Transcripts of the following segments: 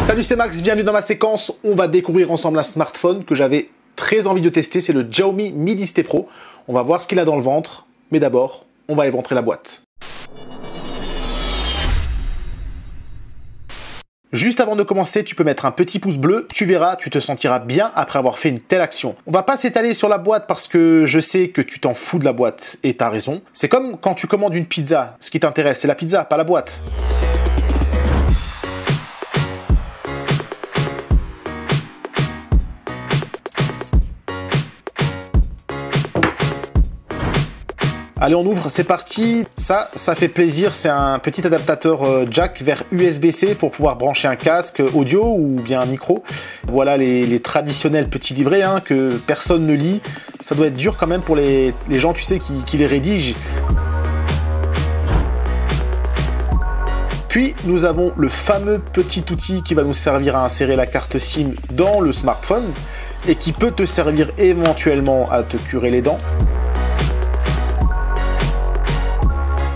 Salut, c'est Max, bienvenue dans ma séquence. On va découvrir ensemble un smartphone que j'avais très envie de tester, c'est le Xiaomi Mi 10T Pro. On va voir ce qu'il a dans le ventre, mais d'abord, on va éventrer la boîte. Juste avant de commencer, tu peux mettre un petit pouce bleu, tu verras, tu te sentiras bien après avoir fait une telle action. On va pas s'étaler sur la boîte parce que je sais que tu t'en fous de la boîte, et t'as raison. C'est comme quand tu commandes une pizza, ce qui t'intéresse c'est la pizza, pas la boîte. Allez, on ouvre, c'est parti. Ça fait plaisir. C'est un petit adaptateur jack vers USB-C pour pouvoir brancher un casque audio ou bien un micro. Voilà les traditionnels petits livrets que personne ne lit. Ça doit être dur quand même pour les gens, tu sais, qui les rédigent. Puis, nous avons le fameux petit outil qui va nous servir à insérer la carte SIM dans le smartphone et qui peut te servir éventuellement à te curer les dents.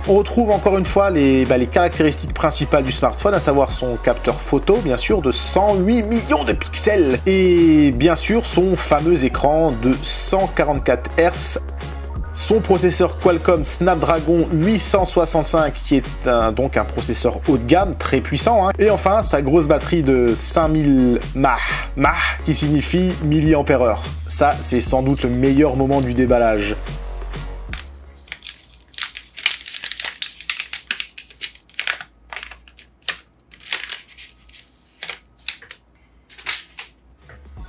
On retrouve encore une fois les caractéristiques principales du smartphone, à savoir son capteur photo, bien sûr, de 108 millions de pixels. Et bien sûr, son fameux écran de 144 Hz. Son processeur Qualcomm Snapdragon 865, qui est donc un processeur haut de gamme, très puissant. Et enfin, sa grosse batterie de 5000 mAh, qui signifie milliampères-heure. Ça, c'est sans doute le meilleur moment du déballage.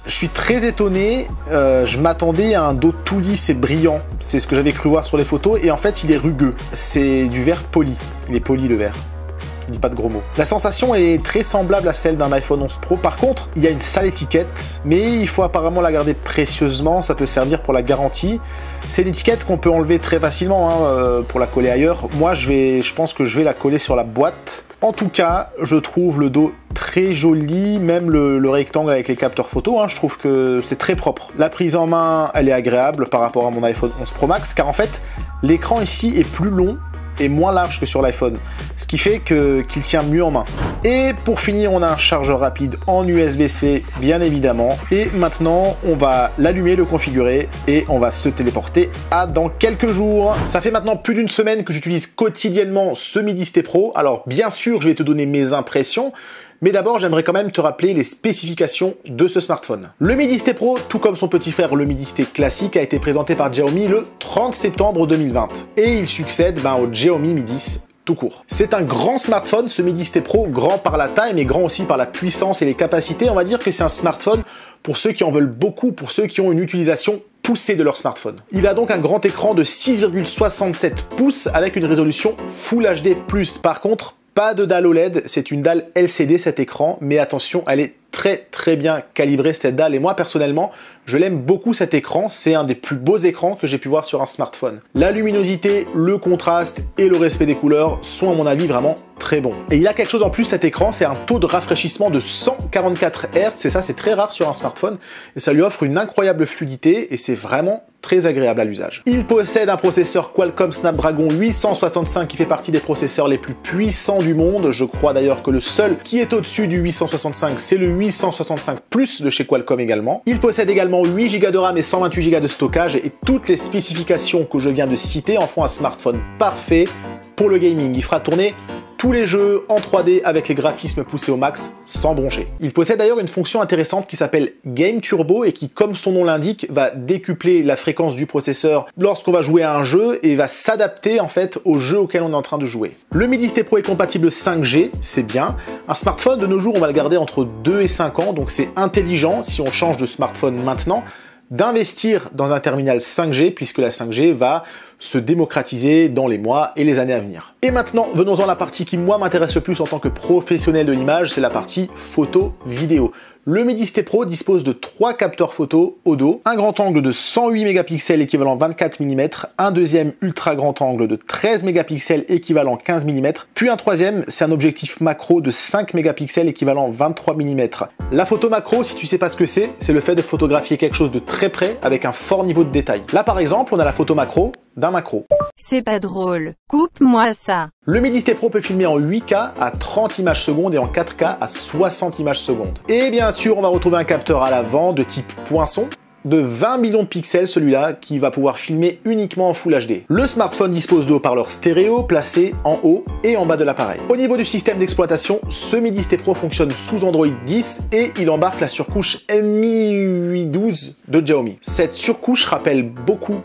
Je suis très étonné, je m'attendais à un dos tout lisse et brillant, c'est ce que j'avais cru voir sur les photos, et en fait il est rugueux, c'est du verre poli, il est poli le verre, je dis pas de gros mots. La sensation est très semblable à celle d'un iPhone 11 Pro, par contre il y a une sale étiquette, mais il faut apparemment la garder précieusement, ça peut servir pour la garantie. C'est une étiquette qu'on peut enlever très facilement pour la coller ailleurs. Moi je pense que je vais la coller sur la boîte. En tout cas, je trouve le dos très joli, même le rectangle avec les capteurs photo, je trouve que c'est très propre. La prise en main, elle est agréable par rapport à mon iPhone 11 Pro Max, car en fait, l'écran ici est plus long et moins large que sur l'iPhone, ce qui fait qu'il tient mieux en main. Et pour finir, on a un chargeur rapide en USB-C, bien évidemment. Et maintenant, on va l'allumer, le configurer, et on va se téléporter à dans quelques jours. Ça fait maintenant plus d'une semaine que j'utilise quotidiennement ce Mi 10T Pro. Alors bien sûr, je vais te donner mes impressions, mais d'abord, j'aimerais quand même te rappeler les spécifications de ce smartphone. Le Mi 10T Pro, tout comme son petit frère le Mi 10T classique, a été présenté par Xiaomi le 30 septembre 2020. Et il succède au Xiaomi Mi 10 tout court. C'est un grand smartphone, ce Mi 10T Pro, grand par la taille, mais grand aussi par la puissance et les capacités. On va dire que c'est un smartphone pour ceux qui en veulent beaucoup, pour ceux qui ont une utilisation poussée de leur smartphone. Il a donc un grand écran de 6,67 pouces avec une résolution Full HD+. Par contre, pas de dalle OLED, c'est une dalle LCD cet écran, mais attention, elle est très bien calibrée cette dalle, et moi personnellement, je l'aime beaucoup cet écran, c'est un des plus beaux écrans que j'ai pu voir sur un smartphone. La luminosité, le contraste et le respect des couleurs sont à mon avis vraiment très bons. Et il a quelque chose en plus cet écran, c'est un taux de rafraîchissement de 144 Hz, et ça c'est très rare sur un smartphone, et ça lui offre une incroyable fluidité, et c'est vraiment très agréable à l'usage. Il possède un processeur Qualcomm Snapdragon 865 qui fait partie des processeurs les plus puissants du monde. Je crois d'ailleurs que le seul qui est au-dessus du 865, c'est le 865 Plus de chez Qualcomm également. Il possède également 8 Go de RAM et 128 Go de stockage, et toutes les spécifications que je viens de citer en font un smartphone parfait pour le gaming. Il fera tourner tous les jeux en 3D avec les graphismes poussés au max sans broncher. Il possède d'ailleurs une fonction intéressante qui s'appelle Game Turbo et qui, comme son nom l'indique, va décupler la fréquence du processeur lorsqu'on va jouer à un jeu et va s'adapter en fait au jeu auquel on est en train de jouer. Le Mi 10T Pro est compatible 5G, c'est bien. Un smartphone de nos jours, on va le garder entre 2 et 5 ans, donc c'est intelligent si on change de smartphone maintenant d'investir dans un terminal 5G puisque la 5G va se démocratiser dans les mois et les années à venir. Et maintenant, venons-en à la partie qui moi m'intéresse le plus en tant que professionnel de l'image, c'est la partie photo-vidéo. Le Mi 10T Pro dispose de 3 capteurs photo au dos, un grand angle de 108 mégapixels équivalent 24 mm, un deuxième ultra grand angle de 13 mégapixels équivalent 15 mm, puis un troisième, c'est un objectif macro de 5 mégapixels équivalent 23 mm. La photo macro, si tu sais pas ce que c'est le fait de photographier quelque chose de très près avec un fort niveau de détail. Là par exemple, on a la photo macro, d'un macro. C'est pas drôle, coupe-moi ça. Le Midi ST Pro peut filmer en 8K à 30 images secondes et en 4K à 60 images secondes. Et bien sûr, on va retrouver un capteur à l'avant de type poinçon, de 20 millions de pixels celui-là, qui va pouvoir filmer uniquement en Full HD. Le smartphone dispose de haut-parleurs stéréo placés en haut et en bas de l'appareil. Au niveau du système d'exploitation, ce Midi ST Pro fonctionne sous Android 10 et il embarque la surcouche MI 12 de Xiaomi. Cette surcouche rappelle beaucoup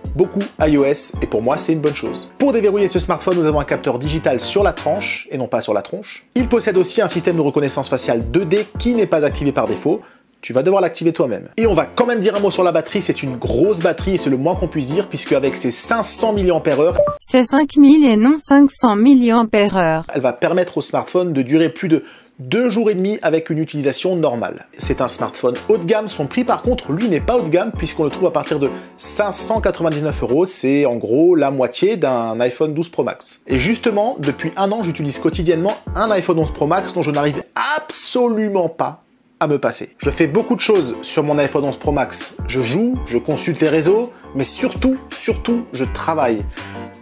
iOS et pour moi c'est une bonne chose. Pour déverrouiller ce smartphone, nous avons un capteur digital sur la tranche et non pas sur la tronche. Il possède aussi un système de reconnaissance faciale 2D qui n'est pas activé par défaut. Tu vas devoir l'activer toi-même. Et on va quand même dire un mot sur la batterie, c'est une grosse batterie et c'est le moins qu'on puisse dire puisque avec ses 500 mAh, c'est 5000 et non 500 mAh. Elle va permettre au smartphone de durer plus de 2 jours et demi avec une utilisation normale. C'est un smartphone haut de gamme, son prix par contre, lui, n'est pas haut de gamme puisqu'on le trouve à partir de 599 €, c'est en gros la moitié d'un iPhone 12 Pro Max. Et justement, depuis un an, j'utilise quotidiennement un iPhone 11 Pro Max dont je n'arrive absolument pas à me passer. Je fais beaucoup de choses sur mon iPhone 11 Pro Max. Je joue, je consulte les réseaux, mais surtout, je travaille.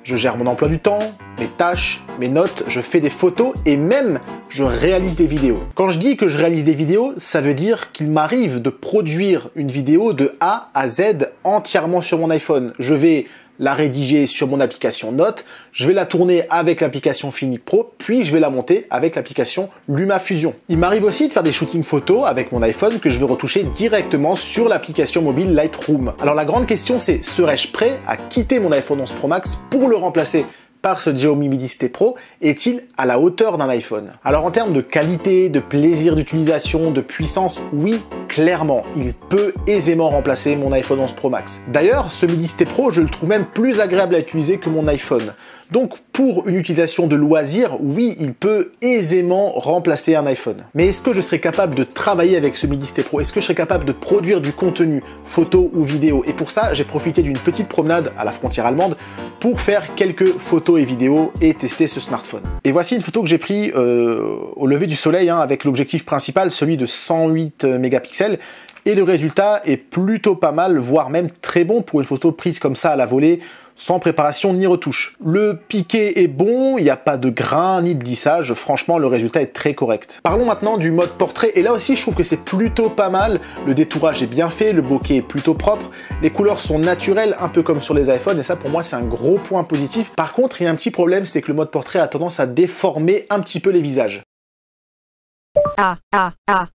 Je gère mon emploi du temps, mes tâches, mes notes, je fais des photos et même je réalise des vidéos. Quand je dis que je réalise des vidéos, ça veut dire qu'il m'arrive de produire une vidéo de A à Z entièrement sur mon iPhone. Je vais la rédiger sur mon application Notes, je vais la tourner avec l'application Filmic Pro, puis je vais la monter avec l'application LumaFusion. Il m'arrive aussi de faire des shootings photos avec mon iPhone que je vais retoucher directement sur l'application mobile Lightroom. Alors la grande question c'est, serais-je prêt à quitter mon iPhone 11 Pro Max pour le remplacer par ce Xiaomi Midi ST Pro? Est-il à la hauteur d'un iPhone? Alors en termes de qualité, de plaisir d'utilisation, de puissance, oui, clairement, il peut aisément remplacer mon iPhone 11 Pro Max. D'ailleurs, ce Midi ST Pro, je le trouve même plus agréable à utiliser que mon iPhone. Donc pour une utilisation de loisir, oui, il peut aisément remplacer un iPhone. Mais est-ce que je serais capable de travailler avec ce Midi ST Pro? Est-ce que je serais capable de produire du contenu, photo ou vidéo? Et pour ça, j'ai profité d'une petite promenade à la frontière allemande pour faire quelques photos et vidéos et tester ce smartphone. Et voici une photo que j'ai prise au lever du soleil avec l'objectif principal, celui de 108 mégapixels. Et le résultat est plutôt pas mal, voire même très bon pour une photo prise comme ça à la volée, sans préparation ni retouche. Le piqué est bon, il n'y a pas de grain ni de lissage, franchement le résultat est très correct. Parlons maintenant du mode portrait, et là aussi je trouve que c'est plutôt pas mal, le détourage est bien fait, le bokeh est plutôt propre, les couleurs sont naturelles, un peu comme sur les iPhones, et ça pour moi c'est un gros point positif. Par contre, il y a un petit problème, c'est que le mode portrait a tendance à déformer un petit peu les visages.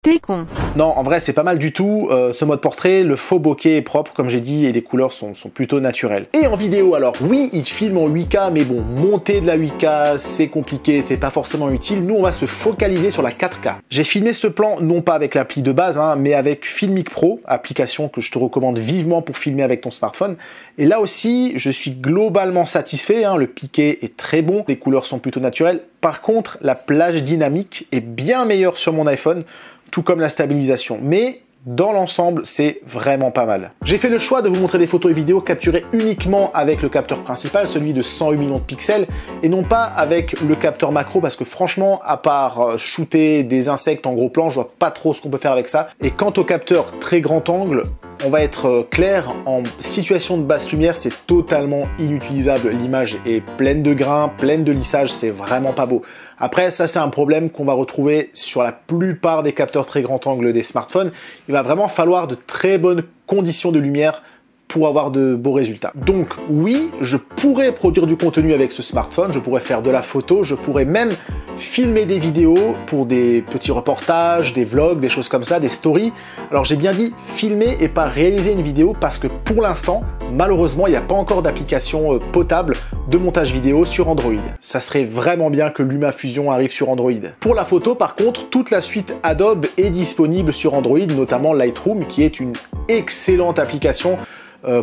T'es con. Non, en vrai, c'est pas mal du tout. Ce mode portrait, le faux bokeh est propre, comme j'ai dit, et les couleurs sont plutôt naturelles. Et en vidéo, alors, oui, il filme en 8K, mais bon, monter de la 8K, c'est compliqué, c'est pas forcément utile. Nous, on va se focaliser sur la 4K. J'ai filmé ce plan, non pas avec l'appli de base, mais avec Filmic Pro, application que je te recommande vivement pour filmer avec ton smartphone. Et là aussi, je suis globalement satisfait. Le piqué est très bon, les couleurs sont plutôt naturelles. Par contre, la plage dynamique est bien meilleure sur mon iPhone, tout comme la stabilisation. Mais dans l'ensemble, c'est vraiment pas mal. J'ai fait le choix de vous montrer des photos et vidéos capturées uniquement avec le capteur principal, celui de 108 millions de pixels, et non pas avec le capteur macro, parce que franchement, à part shooter des insectes en gros plan, je vois pas trop ce qu'on peut faire avec ça. Et quant au capteur très grand angle, on va être clair, en situation de basse lumière, c'est totalement inutilisable. L'image est pleine de grains, pleine de lissage, c'est vraiment pas beau. Après, ça c'est un problème qu'on va retrouver sur la plupart des capteurs très grand angle des smartphones. Il va vraiment falloir de très bonnes conditions de lumière pour avoir de beaux résultats. Donc oui, je pourrais produire du contenu avec ce smartphone, je pourrais faire de la photo, je pourrais même filmer des vidéos pour des petits reportages, des vlogs, des choses comme ça, des stories. Alors j'ai bien dit filmer et pas réaliser une vidéo parce que pour l'instant, malheureusement, il n'y a pas encore d'application potable de montage vidéo sur Android. Ça serait vraiment bien que LumaFusion arrive sur Android. Pour la photo, par contre, toute la suite Adobe est disponible sur Android, notamment Lightroom, qui est une excellente application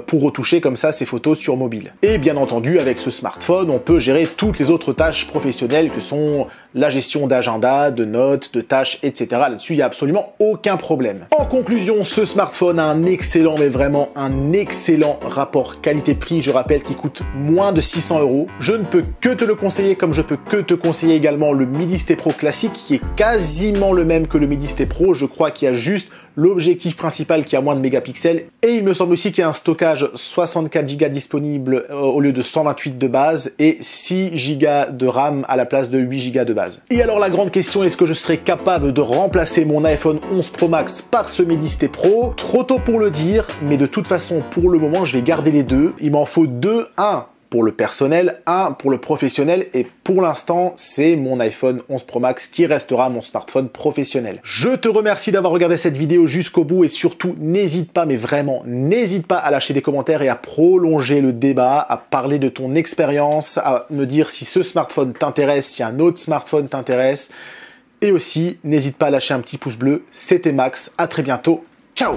pour retoucher comme ça ses photos sur mobile. Et bien entendu, avec ce smartphone, on peut gérer toutes les autres tâches professionnelles que sont la gestion d'agenda, de notes, de tâches, etc. Là-dessus, il n'y a absolument aucun problème. En conclusion, ce smartphone a un excellent, mais vraiment un excellent rapport qualité-prix. Je rappelle qu'il coûte moins de 600 €. Je ne peux que te le conseiller, comme je peux que te conseiller également le Midi ST Pro classique, qui est quasiment le même que le Midi ST Pro. Je crois qu'il y a juste l'objectif principal qui a moins de mégapixels, et il me semble aussi qu'il y a un stockage 64 Go disponible au lieu de 128 de base, et 6 Go de RAM à la place de 8 Go de base. Et alors la grande question, est-ce que je serai capable de remplacer mon iPhone 11 Pro Max par ce Medisté Pro? Trop tôt pour le dire, mais de toute façon, pour le moment, je vais garder les deux. Il m'en faut deux, un pour le personnel, un pour le professionnel, et pour l'instant, c'est mon iPhone 11 Pro Max qui restera mon smartphone professionnel. Je te remercie d'avoir regardé cette vidéo jusqu'au bout, et surtout, n'hésite pas, mais vraiment, n'hésite pas à lâcher des commentaires et à prolonger le débat, à parler de ton expérience, à me dire si ce smartphone t'intéresse, si un autre smartphone t'intéresse, et aussi, n'hésite pas à lâcher un petit pouce bleu. C'était Max, à très bientôt, ciao!